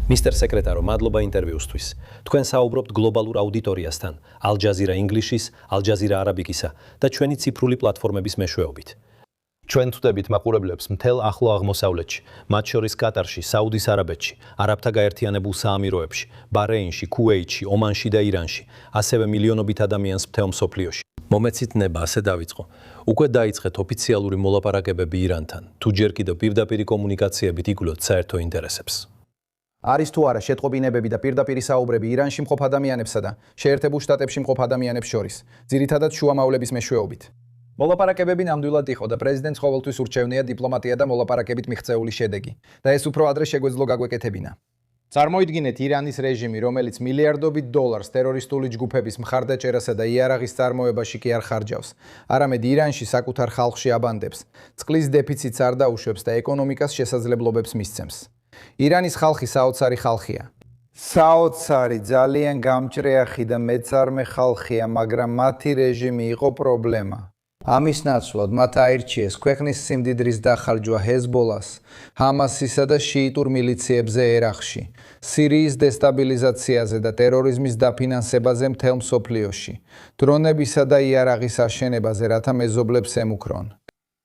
Mr. Secretary, მადლობა ინტერვიუსთვის. Თქვენ საუბრობთ გლობალურ აუდიტორიასთან, Al Jazeera ინგლიშის, Al Jazeera არაბიკისა და ჩვენი ციფრული პლატფორმების მეშვეობით. ჩვენ ვხვდებით მაყურებლებს მთელ ახლო აღმოსავლეთში, მათ შორის კატარში, საუდის არაბეთში, არაბთა გაერთიანებულ საამიროებში, ბარეინში, ქუვეითში, ომანში და ირანში, ასევე მილიონობით ადამიანს მთელ მსოფლიოში. მომეცით ნება ასე დაიწყო. უკვე დაიწყეთ ოფიციალური მოლაპარაკებები ირანთან, თუ ჯერ კიდევ პირდაპირი კომუნიკაციებით იგულოთ საერთო ინტერესებს. არის თუ არა შეტყობინებები და პირდაპირი საუბრები ირანში მყოფ ადამიანებსა და შეერთებულ შტატებში მყოფ ადამიანებს შორის, ძირითადად შუამავლების მეშვეობით. მოლაპარაკებები ნამდვილად იყო და პრეზიდენტს ყოველთვის ურჩევნია დიპლომატია და მოლაპარაკებით მიღწეული შედეგი და ეს უფრო ადრე შეგვეძლო გაგვეკეთებინა. წარმოიდგინეთ ირანის რეჟიმი, რომელიც მილიარდობით დოლარს ტერორისტული ჯგუფების მხარდაჭერასა და იარაღის წარმოებაში კი არ ხარჯავს, არამედ ირანში საკუთარ ხალხში აბანდებს, წყლის დეფიციტს არ დაუშვებს და ეკონომიკას შესაძლებლობებს მისცემს. ირანის ხალხი საოცარი ხალხია. საოცარი, ძალიან გამჭრიახი და მეწარმე ხალხია, მაგრამ მათი რეჟიმი იყო პრობლემა. ამის ნაცვლად მათ აირჩიეს ქვეყნის სიმდიდრის დახარჯვა ჰეზბოლას, ჰამასისა და შიიტურ მილიციებზე ერაყში, სირიის დესტაბილიზაციაზე და ტერორიზმის დაფინანსებაზე მთელ მსოფლიოში, დრონებისა და იარაღის აშენებაზე, რათა მეზობლებს ემუქრონ.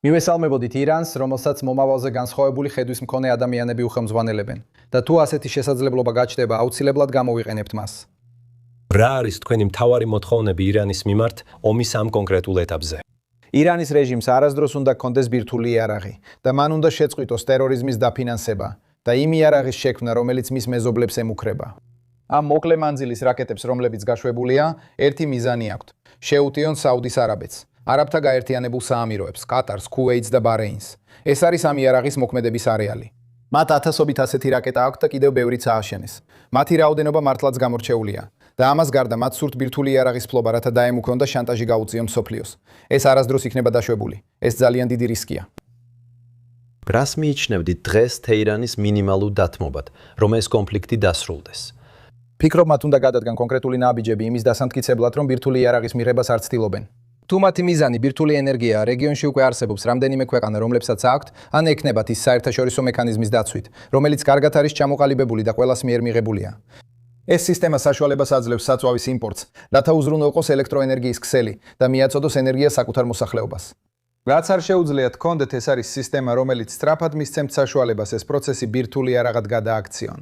მივესალმებოდით ირანს, რომელსაც მომავალზე განსხვავებული ხედვის მქონე ადამიანები უხელმძღვანელებენ და თუ ასეთი შესაძლებლობა გაჩნდება, აუცილებლად გამოვიყენებთ მას. რა არის თქვენი მთავარი მოთხოვნები ირანის მიმართ ომის ამ კონკრეტულ ეტაპზე? ირანის რეჟიმს არასდროს უნდა გქონდეს ბირთვული იარაღი და მან უნდა შეწყვიტოს ტერორიზმის დაფინანსება და იმ იარაღის შექმნა, რომელიც მის მეზობლებს ემუქრება. ამ მოკლე მანძილის რაკეტებს, რომლებიც გაშვებულია, ერთი მიზანი აქვთ: შეუტიონ საუდის არაბეთს, არაბთა გაერთიანებულ საამიროებს, კატარს, ქუვეითს და ბარეინს. ეს არის ამ იარაღის მოქმედების არეალი. მათ ათასობით ასეთი რაკეტა აქვთ და კიდევ ბევრიც ააშენეს. მათი რაოდენობა მართლაც გამორჩეულია. და ამას გარდა მათ სურთ ბირთვული იარაღის ფლობა, რათა დაემუქრონ და შანტაჟი გაუწიონ მსოფლიოს. ეს არასდროს იქნება დაშვებული. ეს ძალიან დიდი რისკია. რას მიიჩნევდით დღეს თეირანის მინიმალურ დათმობად, რომ ეს კონფლიქტი დასრულდეს? ფიქრობ, მათ უნდა გადადგან კონკრეტული ნაბიჯები იმის დასამტკიცებლად, რომ ბირთვული იარაღის მიღებას არ ცდილობენ. თუ მათი მიზანი ბირთვული ენერგიაა, რეგიონში უკვე არსებობს რამდენიმე ქვეყანა, რომლებსაც აქვთ, ან ექნებათ ის საერთაშორისო მექანიზმის დაცვით, რომელიც კარგად არის ჩამოყალიბებული და ყველას მიერ მიღებულია. ეს სისტემა საშუალებას აძლევს საწვავის იმპორტს, რათა უზრუნველყოს ელექტროენერგიის ქსელი და მიაწოდოს ენერგია საკუთარ მოსახლეობას. რაც არ შეუძლიათ გქონდეთ, ეს არის სისტემა, რომელიც სწრაფად მისცემთ საშუალებას ეს პროცესი ბირთვული იარაღად გადააქციონ.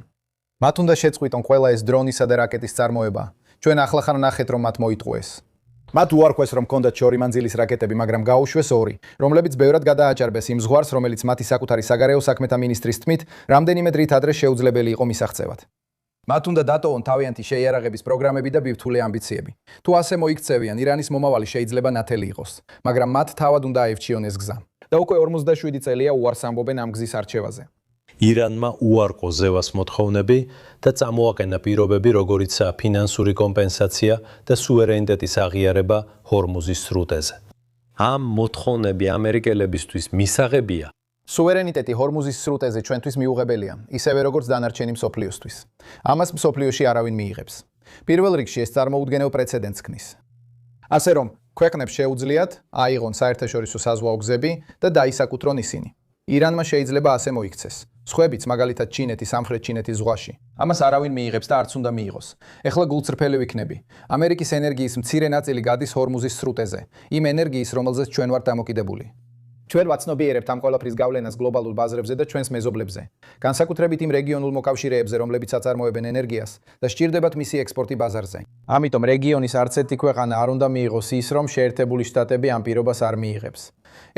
მათ უნდა შეწყვიტონ ყველა ეს დრონისა და რაკეტის წარმოება. ჩვენ ახლახან ვნახეთ, რომ მათ მოიტყუეს. მათ უარყვეს, რომ ჰქონდათ შორი მანძილის რაკეტები, მაგრამ გაუშვეს ორი, რომლებიც ბევრად გადააჭარბეს იმ ზღვარს, რომელიც მათი საკუთარი საგარეო საქმეთა მინისტრის თქმით, რამდენიმე დრით ადრე შეუძლებელი იყო მისაღწევად. მათ უნდა დატოვონ თავიანთი შეიარაღების პროგრამები და ბირთვული ამბიციები. თუ ასე მოიქცევიან, ირანის მომავალი შეიძლება ნათელი იყოს, მაგრამ მათ თავად უნდა აირჩიონ ეს გზა. და უკვე 47 წელია უარს ამბობენ ამ გზის არჩევაზე. ირანმა უარყო ზევას მოთხოვნები და წამოაყენა პირობები, როგორიცაა ფინანსური კომპენსაცია და სუვერენიტეტის აღიარება ჰორმუზის სრუტეზე. ამ მოთხოვნები ამერიკელებისთვის მისაღებია. სუვერენიტეტი ჰორმუზის სრუტეზე ჩვენთვის მიუღებელია, ისევე როგორც დანარჩენი მსოფლიოსთვის. ამას მსოფლიოში არავინ მიიღებს. პირველ რიგში ეს წარმოუდგენელ პრეცედენტს ქმნის. ასე რომ, ქვეყნებს შეუძლიათ აიღონ საერთაშორისო საზღვაო გზები და დაისაკუთრონ ისინი. ირანმა შეიძლება ასე მოიქცეს. სხვებიც, მაგალითად ჩინეთი, სამხრეთ ჩინეთის ზღვაში. ამას არავინ მიიღებს და არც უნდა მიიღოს. ეხლა გულწრფელი ვიქნები. ამერიკის ენერგიის მცირე ნაწილი გადის ჰორმუზის სრუტეზე, იმ ენერგიის, რომელზეც ჩვენ ვართ დამოკიდებული. ჩვენ ვაცნობიერებთ ამ ყველაფრის გავლენას გლობალურ ბაზრებზე და ჩვენს მეზობლებზე. განსაკუთრებით იმ რეგიონულ მოკავშირეებზე, რომლებიც აწარმოებენ ენერგიას და სჭირდებათ მისი ექსპორტი ბაზარზე. ამიტომ რეგიონის არც ერთი ქვეყანა არ უნდა მიიღოს ის, რომ შეერთებული შტატები ამ პირობას არ მიიღებს.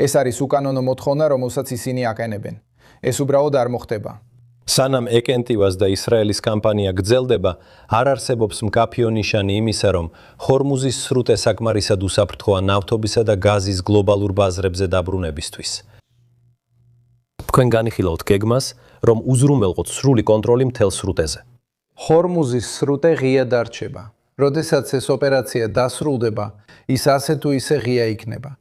ეს არის უკანონო მოთხოვნა, რომელსაც ისინი აყენებენ. ეს უბრალოდ არ მოხდება. სანამ ეკენტივას და ისრაელის კამპანია გრძელდება, არ არსებობს მკაფიო ნიშანი იმისა, რომ ჰორმუზის სრუტე საკმარისად უსაფრთხოა ნავთობისა და გაზის გლობალურ ბაზრებზე დაბრუნებისთვის. თქვენ განიხილავთ გეგმას, რომ უზრუნველყოთ სრული კონტროლი მთელ სრუტეზე. ჰორმუზის სრუტე ღია დარჩება. როდესაც ეს ოპერაცია დასრულდება, ის ასე თუ ისე ღია იქნება.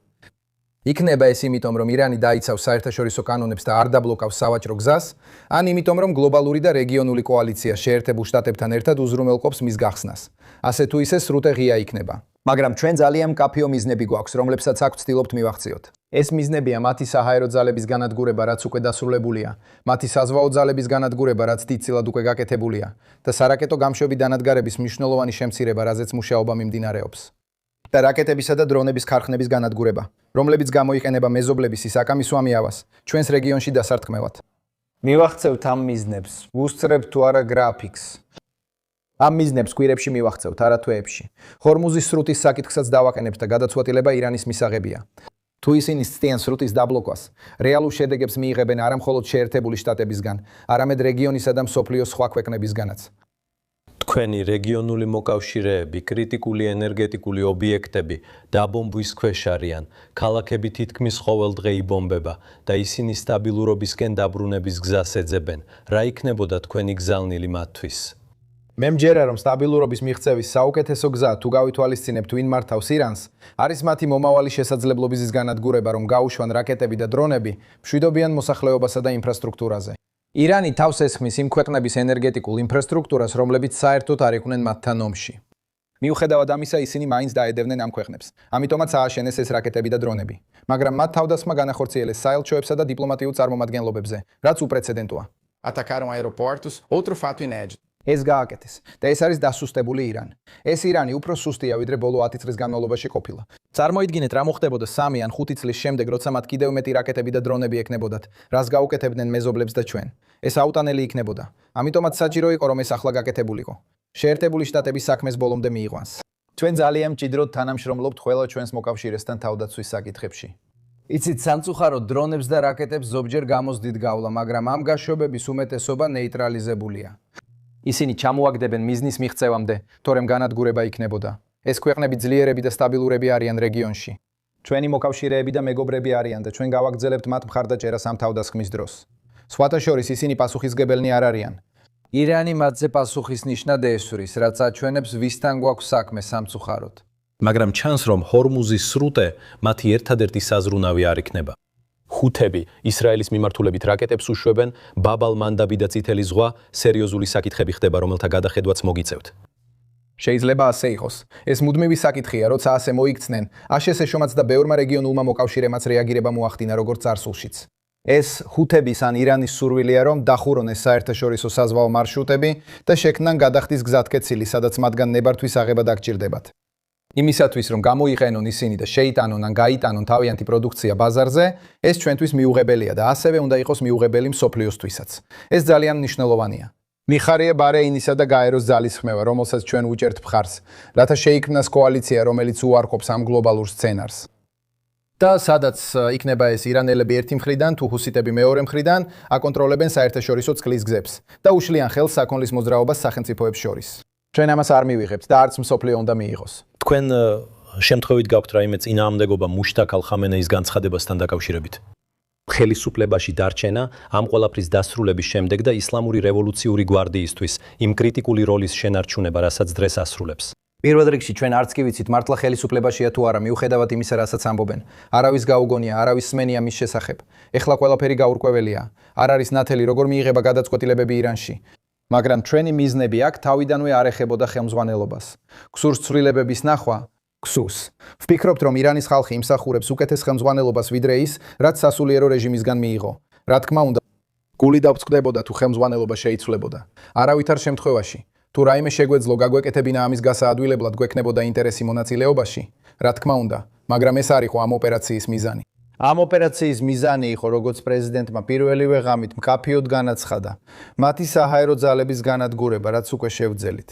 იქნება ეს იმიტომ, რომ ირანი დაიცავს საერთაშორისო კანონებს და არ დაბლოკავს სავაჭრო გზას, ან იმიტომ, რომ გლობალური და რეგიონული კოალიცია შეერთებულ შტატებთან ერთად უზრუნველყოფს მის გახსნას. ასე თუ ისე სრუტე ღია იქნება. მაგრამ ჩვენ ძალიან მკაფიო მიზნები გვაქვს, რომლებსაც აქ ვცდილობთ მივახციოთ. ეს მიზნებია მათი საჰაერო ძალების განადგურება, რაც უკვე დასრულებულია, მათი საზღვაო ძალების განადგურება, რაც დიდწილად უკვე გაკეთებულია და სარაკეტო გამშვები დანადგარების მნიშვნელოვანი შემცირება, რაზეც მუშაობა მიმდინარეობს. და რაკეტებისა და დრონების ქარხნების განადგურება, რომლებიც გამოიყენება მეზობლების ისაკამისო ამიავას, ჩვენს რეგიონში დასარტყმელად. მივახცევთ ამ მიზნებს, ვუსწრებთ თუ არა გრაფიკს. ამ მიზნებს კვირებში მივახცევთ, არა თვეებში. ჰორმუზის სრუტის საკითხსაც დავაყენებთ და გადაწყვეტილება ირანის მისაღებია. თუ ისინი ცდიან სრუტის დაბლოკვას, რეალურ შედეგებს მიიღებენ არა მხოლოდ შეერთებული შტატებისგან, არამედ რეგიონისა და მსოფლიოს სხვა ქვეყნებისგანაც. თქვენი რეგიონული მოკავშირეები, კრიტიკული ენერგეტიკული ობიექტები დაბომბვის ქვეშ არიან, ქალაქები თითქმის ყოველდღე იბომბება და ისინი სტაბილურობისკენ დაბრუნების გზას ეძებენ. რა იქნებოდა თქვენი გზავნილი მათთვის? მე მჯერა, რომ სტაბილურობის მიღწევის საუკეთესო გზა, თუ გავითვალისწინებთ ვინ მართავს ირანს, არის მათი მომავალი შესაძლებლობების განადგურება, რომ გაუშვან რაკეტები და დრონები მშვიდობიან მოსახლეობასა და ინფრასტრუქტურაზე. ირანი თავს ესხმის იმ ქვეყნების ენერგეტიკულ ინფრასტრუქტურას, რომლებიც საერთოდ არ იყვნენ მათთან ომში. მიუხედავად ამისა, ისინი მაინც დაედევნენ ამ ქვეყნებს. ამიტომაც ააშენეს ეს რაკეტები და დრონები. მაგრამ მათ თავდასხმა განახორციელეს საელჩოებსა და დიპლომატიურ წარმომადგენლობებზე, რაც უპრეცედენტოა. Atacaram aeroportos, outro fato inédito. ეს გააკეთეს და ეს არის დასუსტებული ირანი. ეს ირანი უფრო სუსტია, ვიდრე ბოლო 10 წლის განმავლობაში ყოფილა. წარმოიდგინეთ, რა მოხდებოდა 3 ან 5 წლის შემდეგ, როცა მათ კიდევ მეტი რაკეტები და დრონები ექნებოდათ, რას გაუკეთებდნენ მეზობლებს და ჩვენ. ეს აუტანელი იქნებოდა. ამიტომაც საჭირო იყო, რომ ეს ახლა გაკეთებულიყო. შეერთებული შტატების საქმეს ბოლომდე მიიყვანს. ჩვენ ძალიან მჭიდროდ თანამშრომლობთ ყველა ჩვენს მოკავშირესთან თავდაცვის საკითხებში. იცით, სამწუხაროდ დრონებს და რაკეტებს ზოგჯერ გამოსდით გავლა, მაგრამ ამ გაშობების უმეტესობა ნეიტრალიზებულია. ისინი ჩამოაგდებენ მიზნის მიღწევამდე, თორემ განადგურება იქნებოდა. ეს ქვეყნები ძლიერები და სტაბილურები არიან რეგიონში. ჩვენი მოკავშირეები და მეგობრები არიან და ჩვენ გავაგრძელებთ მათ მხარდაჭერას ამ თავდასხმის დროს. სხვათა შორის ისინი პასუხისგებელნი არ არიან. ირანი მათზე პასუხისნიშნად ესვრის, რაც აჩვენებს ვისთან გვაქვს საქმე სამწუხაროდ. მაგრამ ჩანს, რომ ჰორმუზის სრუტე მათი ერთადერთი საზრუნავი არ იქნება. ჰუთები ისრაელის მიმართულებით რაკეტებს უშვებენ, ბაბ-ალ-მანდაბი და წითელი ზღვა სერიოზული საკითხები ხდება, რომელთა გადახედვაც მოგიწევთ. შეიძლება ასე იყოს. ეს მუდმივი საკითხია, როცა ასე მოიქცნენ, აშშ-მაც და ბევრმა რეგიონულმა მოკავშირემაც რეაგირება მოახდინა როგორც წარსულშიც. ეს ჰუთების ან ირანის სურვილია, რომ დახურონ ეს საერთაშორისო საზღვაო მარშრუტები და შექმნან გადახდის გზატკეცილი, სადაც მათგან ნებართვის აღება დაგჭირდებათ. იმისათვის, რომ გამოიყენონ ისინი და შეიტანონ ან გაიტანონ თავიანთი პროდუქცია ბაზარზე, ეს ჩვენთვის მიუღებელია და ასევე უნდა იყოს მიუღებელი მსოფლიოსთვისაც. ეს ძალიან მნიშვნელოვანია. მიხარია ბარეინისა და გაეროს ძალისხმევა, რომელსაც ჩვენ უჭერთ მხარს, რათა შეიქმნას კოალიცია, რომელიც უარყოფს ამ გლობალურ სცენარს. და სადაც იქნება ეს ირანელები ერთი მხრიდან, თუ ჰუსიტები მეორე მხრიდან, აკონტროლებენ საერთაშორისო წყლის გზებს და უშლიან ხელს საქონლის მოძრაობას სახელმწიფოებს შორის. ჩვენ ამას არ მივიღებთ და არც მსოფლიო უნდა მიიღოს. თქვენ შემთხვევით გაქვთ რაიმე წინააღმდეგობა მუშტაკ ალ-ხამენეის განცხადებასთან დაკავშირებით? ხელისუფლებაში დარჩენა ამ ყველაფრის დასრულების შემდეგ და ისლამური რევოლუციური გვარდიისთვის იმ კრიტიკული როლის შენარჩუნება, რასაც დღეს ასრულებს. პირველ რიგში ჩვენ არც კი ვიცით მართლა ხელისუფლებაშია თუ არა, მიუხედავად იმისა, რასაც ამბობენ. არავის გაუგონია, არავის სმენია მის შესახებ. ეხლა ყველაფერი გაურკვეველია. არ არის ნათელი, როგორ მიიღება გადაწყვეტილებები ირანში. მაგრამ ჩვენი მიზნები აქ თავიდანვე არ ეხებოდა ხელმძღვანელობას. გსურს ცვლილებების ნახვა, გსურს. ვფიქრობთ, რომ ირანის ხალხი იმსახურებს უკეთეს ხელმძღვანელობას ვიდრე ის, რაც სასულიერო რეჟიმისგან მიიღო. რა თქმა უნდა, გული დავწკდებოდა თუ ხელმძღვანელობა შეიცვლებოდა. არავითარ შემთხვევაში, თუ რაიმე შეგვეძლო გაგვეკეთებინა ამის გასაადვილებლად გვექნებოდა ინტერესი მონაწილეობაში, რა თქმა უნდა, მაგრამ ეს არ იყო ამ ოპერაციის მიზანი. ამ ოპერაციის მიზანი იყო, როგორც პრეზიდენტმა პირველივე ღამით მკაფიოდ განაცხადა, მათი საჰაერო ძალების განადგურება, რაც უკვე შევძელით.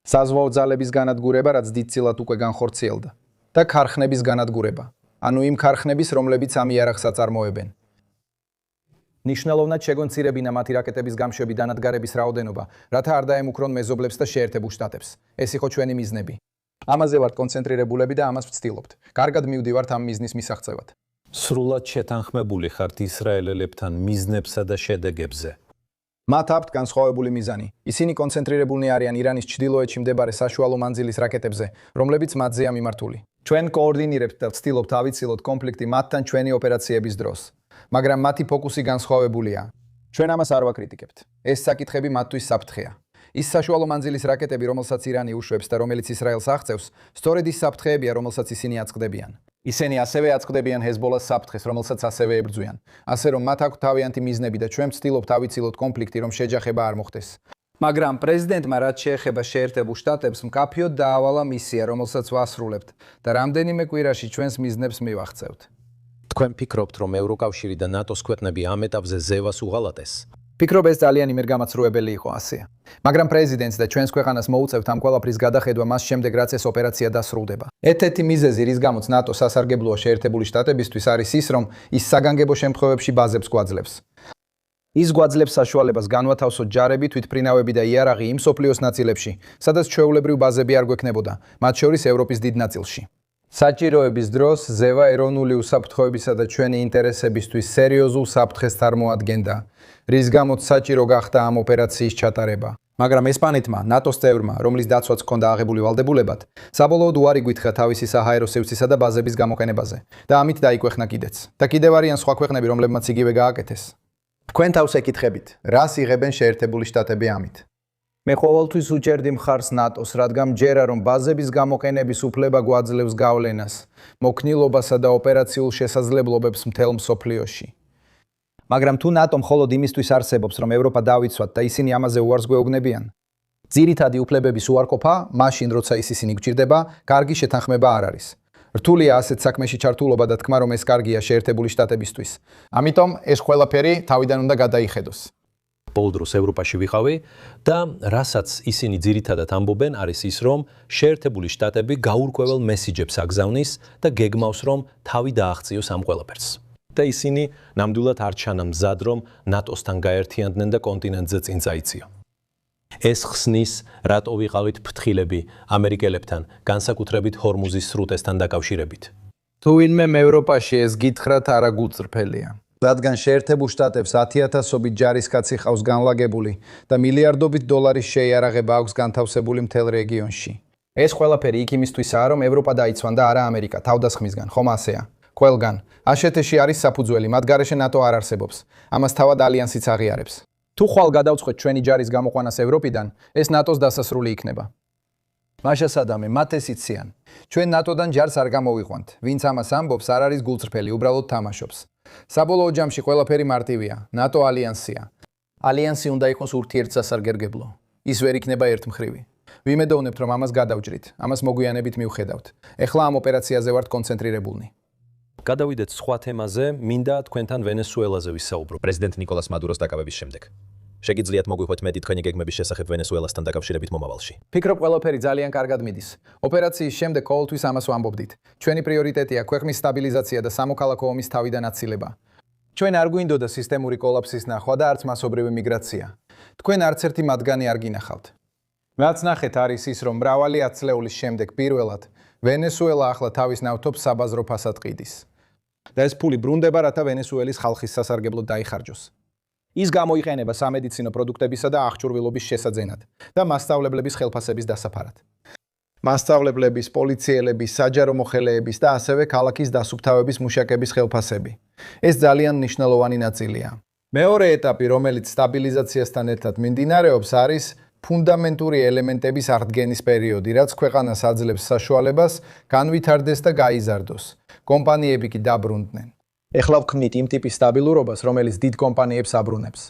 საზღვაო ძალების განადგურება, რაც დიდწილად უკვე განხორციელდა და ქარხნების განადგურება, ანუ იმ ქარხნების, რომლებიც ამ იარაღს აწარმოებენ. ნიშნულოვნად შეგონცირებინა მათი რაკეტების გამშვები დანადგარების რაოდენობა, რათა არ დაემუქრონ მეზობლებს და შეერთებულ შტატებს. ეს იყო ჩვენი მიზნები. ამაზე ვართ კონცენტრირებულები და ამას ვცდილობთ. კარგად მივდივართ ამ მიზნის მისაღწევად. სრულად შეთანხმებული ხართ ისრაელელებთან მიზნებსა და შედეგებზე. მათ აქვთ განსხვავებული მიზანი. ისინი კონცენტრირებულნი არიან ირანის ჩრდილოეთში მდებარე საშუალო მანძილის რაკეტებზე, რომლებიც მათზეა მიმართული. ჩვენ კოორდინირებთ და ვცდილობთ ავიცილოთ კონფლიქტი მათთან ჩვენი ოპერაციების დროს, მაგრამ მათი ფოკუსი განსხვავებულია. ჩვენ ამას არ ვაკრიტიკებთ. ეს საკითხები მათთვის საფრთხეა. ის საშუალო მანძილის რაკეტები, რომელსაც ირანი უშვებს და რომელიც ისრაელს აღწევს, სწორედ ის საფრთხეებია, რომელსაც ისინი აწყდებიან. ისინი ასევე აწყდებიან ჰეზბოლას საფრთხეს, რომელსაც ასევე ებრძვიან. ასე რომ მათ აქვთ თავიანთი მიზნები და ჩვენ ვცდილობთ ავიცილოთ კონფლიქტი, რომ შეჯახება არ მოხდეს. მაგრამ პრეზიდენტმა რაც შეეხება შეერთებულ შტატებს, მკაფიოდ დაავალა მისია, რომელსაც ვასრულებთ და რამდენიმე კვირაში ჩვენს მიზნებს მივახცევთ. თქვენ ფიქრობთ, რომ ევროკავშირი და ნატოს ქვეყნები ამ ეტაპზე ზევას უღალატეს? ფიქრობ ეს ძალიან იმერგამაცრუებელი იყო ასეა. მაგრამ პრეზიდენტს და ჩვენს ქვეყანას მოუწევთ ამ ყველაფრის გადახედვა მას შემდეგ, რაც ეს ოპერაცია დასრულდება. ერთ-ერთი მიზეზი, რის გამოც ნატო სასარგებლოა შეერთებული შტატებისთვის, არის ის, რომ ის საგანგებო შემთხვევებში ბაზებს გვაძლევს. ის გვაძლევს საშუალებას განვათავსოთ ჯარები, თვითმფრინავები და იარაღი იმ მსოფლიოს ნაწილებში, სადაც ჩვეულებრივ ბაზები არ გვექნებოდა, მათ შორის ევროპის დიდ ნაწილში. საჭიროების დროს ზევა ეროვნული უსაფრთხოებისა და ჩვენი ინტერესებისთვის სერიოზულ საფრთხეს წარმოადგენდა, რის გამოც საჭირო გახდა ამ ოპერაციის ჩატარება. მაგრამ ესპანეთმა, ნატოს წევრმა, რომლის დაცვაც ჰქონდა აღებული ვალდებულებად, საბოლოოდ უარი გვითხრა თავისი საჰაერო სივრცისა და ბაზების გამოყენებაზე და ამით დაიკვეხნა კიდეც. და კიდევ არიან სხვა ქვეყნები, რომლებმაც იგივე გააკეთეს. თქვენ თავს ეკითხებით, რას იღებენ შეერთებული შტატები ამით? მე ყოველთვის უჭერდი მხარს ნატოს, რადგან ჯერა რომ ბაზების გამოყენების უფლება გვაძლევს გავლენას, მოქნილობასა და ოპერაციულ შესაძლებლობებს მთელ მსოფლიოში. მაგრამ თუ ნატო მხოლოდ იმისთვის არსებობს, რომ ევროპა დავიცვათ და ისინი ამაზე უარს გვეუბნებიან, ძირითადი უფლებების უარყოფა, მაშინ როცა ის ისინი გჭირდება, კარგი შეთანხმება არ არის. რთულია ასეთ საქმეში ჩართულობა და თქმა, რომ ეს კარგია შეერთებული შტატებისთვის. ამიტომ ეს ყველაფერი თავიდან უნდა გადაიხედოს. ბოლო დროს ევროპაში ვიყავი და რასაც ისინი ძირითადად ამბობენ, არის ის, რომ შეერთებული შტატები გაურკვეველ მესიჯებს აგზავნის და გეგმავს, რომ თავი დააღწიოს ამ ყველაფერს. და ისინი ნამდვილად არ ჩანან მზად, რომ ნატოსთან გაერთიანდნენ და კონტინენტზე წინ წაიწიო. ეს ხსნის, რატო ვიყავით ფრთხილები ამერიკელებთან, განსაკუთრებით ჰორმუზის სრუტესთან დაკავშირებით. თუ ვინმე ევროპაში ეს გითხრათ არა გულწრფელია. რადგან შეერთებულ შტატებს 10,000-ობით ჯარისკაცი ყავს განლაგებული და მილიარდობით დოლარის შეიარაღება აქვს განთავსებული მთელ რეგიონში. ეს ყველაფერი იქ იმისთვისაა, რომ ევროპა დაიცვან და არა ამერიკა, თავდასხმისგან, ხომ ასეა? ყველგან. აშეთეში არის საფუძველი, მათ გარეშე ნატო არ არსებობს. ამას თავად ალიანსიც აღიარებს. თუ ხვალ გადავწყვეთ ჩვენი ჯარის გამოყვანას ევროპიდან, ეს ნატოს დასასრული იქნება. მაშა სადამე, მათ ეს იციან. ჩვენ ნატოდან ჯარს არ გამოვიყვანთ. ვინც ამას ამბობს, არ არის გულწრფელი, უბრალოდ თამაშობს. საბოლოო ჯამში ყველაფერი მარტივია. ნატო ალიანსია. ალიანსი უნდა იყოს ურთიერთსასარგებლო. ის ვერ იქნება ერთმხრივი. ვიმედოვნებთ, რომ ამას გადავჭრით. ამას მოგვიანებით მივხედავთ. ეხლა ამ ოპერაციაზე ვართ კონცენტრირებულნი. გადავიდეთ სხვა თემაზე, მინდა თქვენთან ვენესუელაზე ვისაუბრო. პრეზიდენტ ნიკოლას მადუროს დაკავების შემდეგ. შეგიძლიათ მოგვიყვეთ მეტი თქვენი გეგმების შესახებ ვენესუელასთან დაკავშირებით მომავალში. ფიქრობ ყველაფერი ძალიან კარგად მიდის. ოპერაციის შემდეგ ყოველთვის ამას ვამბობდით. ჩვენი პრიორიტეტია ქვეყნის სტაბილიზაცია და სამოქალაქო ომის თავიდან აცილება. ჩვენ არ გვინდოდა სისტემური კოლაფსის ნახვა და არც მასობრივი მიგრაცია. თქვენ არც ერთი მათგანი არ გინახავთ. რაც ნახეთ არის ის, რომ მრავალი ათწლეულის შემდეგ პირველად ვენესუელა ახლა თავის ნავთობს საბაზრო ფასად ყიდის. და ეს ფული ბრუნდება, რათა ვენესუელის ხალხის სასარგებლოდ დაიხარჯოს. ის გამოიყენება სამედიცინო პროდუქტებისა და აღჭურვილობის შესაძენად და მასწავლებლების ხელფასების დასაფარად. მასწავლებლების, პოლიციელების, საჯარო მოხელეების და ასევე ქალაქის დასუფთავების მუშაკების ხელფასები. ეს ძალიან მნიშვნელოვანი ნაწილია. მეორე ეტაპი, რომელიც სტაბილიზაციასთან ერთად მიმდინარეობს, არის ფუნდამენტური ელემენტების აღდგენის პერიოდი, რაც ქვეყანას აძლევს საშუალებას განვითარდეს და გაიზარდოს. კომპანიები კი დაბრუნდნენ. ეხლა ვქმნით იმ ტიპის სტაბილურობას, რომელიც დიდ კომპანიებს აბრუნებს.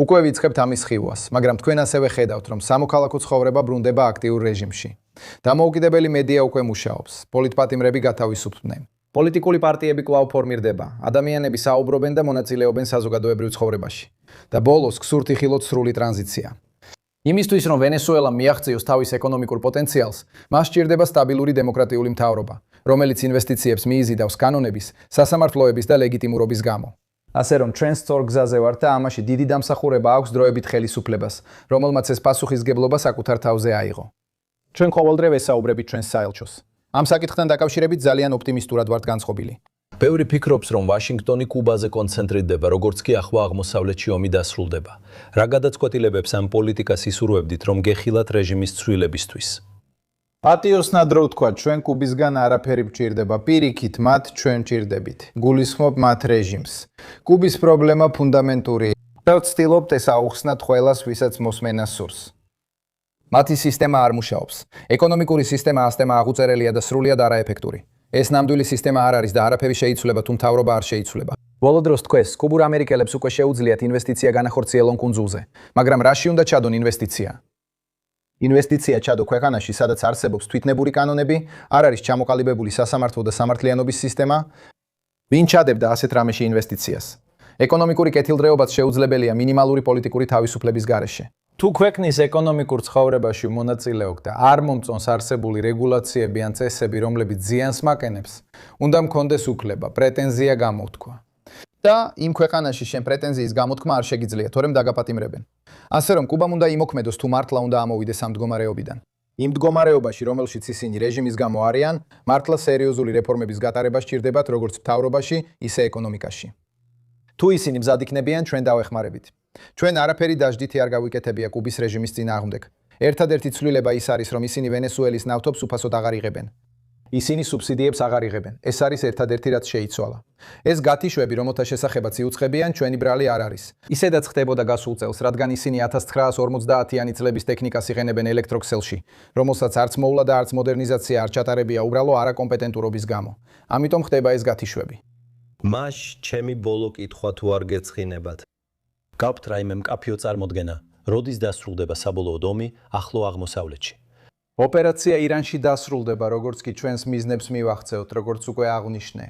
უკვე ვიწყებთ ამის ხილვას, მაგრამ თქვენ ასევე ხედავთ, რომ სამოქალაქო ცხოვრება ბრუნდება აქტიურ რეჟიმში. დამოუკიდებელი მედია უკვე მუშაობს, პოლიტპატიმრები გათავისუფლდნენ. პოლიტიკური პარტიები კვლავ ფორმირდება, ადამიანები საუბრობენ და მონაწილეობენ საზოგადოებრივ ცხოვრებაში. და ბოლოს გსურთ იხილოთ სრული ტრანზიცია. იმისთვის, რომ ვენესუელა მიაღწიოს თავის ეკონომიკურ პოტენციალს, მას სჭირდება სტაბილური დემოკრატიული მთავრობა, რომელიც ინვესტიციებს მიიზიდავს კანონების, სასამართლოების და ლეგიტიმურობის გამო. ასე რომ ჩვენ სწორ გზაზე ვართ და ამაში დიდი დამსახურება აქვს დროებით ხელისუფლებას, რომელმაც ეს პასუხისგებლობა საკუთარ თავზე აიღო. ჩვენ ყოველდღე ვესაუბრებით ჩვენს საელჩოს. ამ საკითხთან დაკავშირებით ძალიან ოპტიმისტურად ვართ განწყობილი. ბევრი ფიქრობს, რომ ვაშინგტონი კუბაზე კონცენტრირდება, როგორც კი ახლა აღმოსავლეთში ომი დასრულდება. რა გადაწყვეტილებებს ამ პოლიტიკას ისურვებდით, რომ გეხილათ რეჟიმის ცვლილებისთვის? პატიოსნადრო ვთქვა, ჩვენ კუბისგან არაფერი გვჭირდება, პირიქით მათ ჩვენ ვჭირდებით. გულისხმობ მათ რეჟიმს. კუბის პრობლემა ფუნდამენტურია. ვცდილობთ ეს აუხსნათ ყველას, ვისაც მოსმენა სურს. მათი სისტემა არ მუშაობს. ეკონომიკური სისტემა ასტემა აღუწერელია და სრულიად არაეფექტური. ეს ნამდვილი სისტემა არ არის და არაფერი შეიცვლება თუ მთავრობა არ შეიცვლება. ბოლო დროს თქვეს, კუბურ ამერიკელებს უკვე შეუძლიათ ინვესტიცია განახორციელონ კუნძულზე, მაგრამ რაში უნდა ჩადონ ინვესტიცია? ინვესტიცია ჩადო ქვეყანაში, სადაც არსებობს თვითნებური კანონები, არ არის ჩამოყალიბებული სასამართლო და სამართლიანობის სისტემა. ვინ ჩადებდა ასეთ რამეში ინვესტიციას? ეკონომიკური კეთილდღეობაც შეუძლებელია მინიმალური პოლიტიკური თავისუფლების გარეშე. თუ ქვეყნის ეკონომიკურ ცხოვრებაში მონაწილეობ და არ მომწონს არსებული რეგულაციები ან წესები, რომლებიც ზიანს მაყენებს, უნდა მქონდეს უფლება პრეტენზია გამოთქვა. და იმ ქვეყანაში შენ პრეტენზიის გამოთქმა არ შეგიძლია, თორემ დაგაპატიმრებენ. ასე რომ კუბამ უნდა იმოქმედოს თუ მართლა უნდა ამოვიდეს ამ მდგომარეობიდან. იმ მდგომარეობაში, რომელშიც ისინი რეჟიმის გამო არიან, მართლა სერიოზული რეფორმების გატარება სჭირდებათ როგორც მთავრობაში, ისე ეკონომიკაში. თუ ისინი მზად იქნებიან, ჩვენ დავეხმარებით. ჩვენ არაფერი დაждითი არ გავიკეთებია კუბის რეჟიმის წინააღმდეგ. ერთადერთი ცვლილება ის არის, რომ ისინი ვენესუელის ნავთობს უფასოდ აღარ იღებენ. ისინი სუბსიდიებს აღარ იღებენ. ეს არის ერთადერთი რაც შეიცვალა. ეს გათიშვები, რომელთა შესახებაც იუწყებიან, ჩვენი ბრალი არ არის. ისედაც ხდებოდა გასულ წელს, რადგან ისინი 1950-იანი წლების ტექნიკას იღენებენ ელექტროქსელში, რომელსაც არც მოვლა და არც მოდერნიზაცია არ ჩატარებია უბრალო არაკომპეტენტურობის გამო. ამიტომ ხდება ეს გათიშვები. მაშ ჩემი ბოლო კითხვა თუ არ გეცხინებათ. გაქვთ რაიმე მკაფიო წარმოდგენა, როდის დასრულდება საბოლოოდ ომი ახლო აღმოსავლეთში? ოპერაცია ირანში დასრულდება, როგორც კი ჩვენს მიზნებს მივახცევთ, როგორც უკვე აღვნიშნე.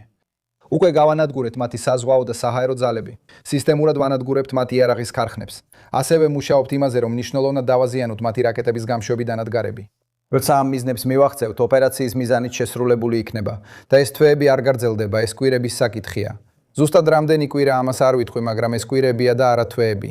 უკვე გავანადგურეთ მათი საზღვაო და საჰაერო ძალები. სისტემურად ვანადგურებთ მათი იარაღის ქარხნებს. ასევე მუშაობთ იმაზე, რომ მნიშვნელოვნად დავაზიანოთ მათი რაკეტების გამშვები დანადგარები. როცა ამ მიზნებს მივახცევთ, ოპერაციის მიზანით შესრულებული იქნება და ეს თვეები არ გაგრძელდება, ეს კვირების საკითხია. ზუსტად რამდენი კვირა ამას არ ვიტყვი, მაგრამ ეს კვირებია და არა თვეები.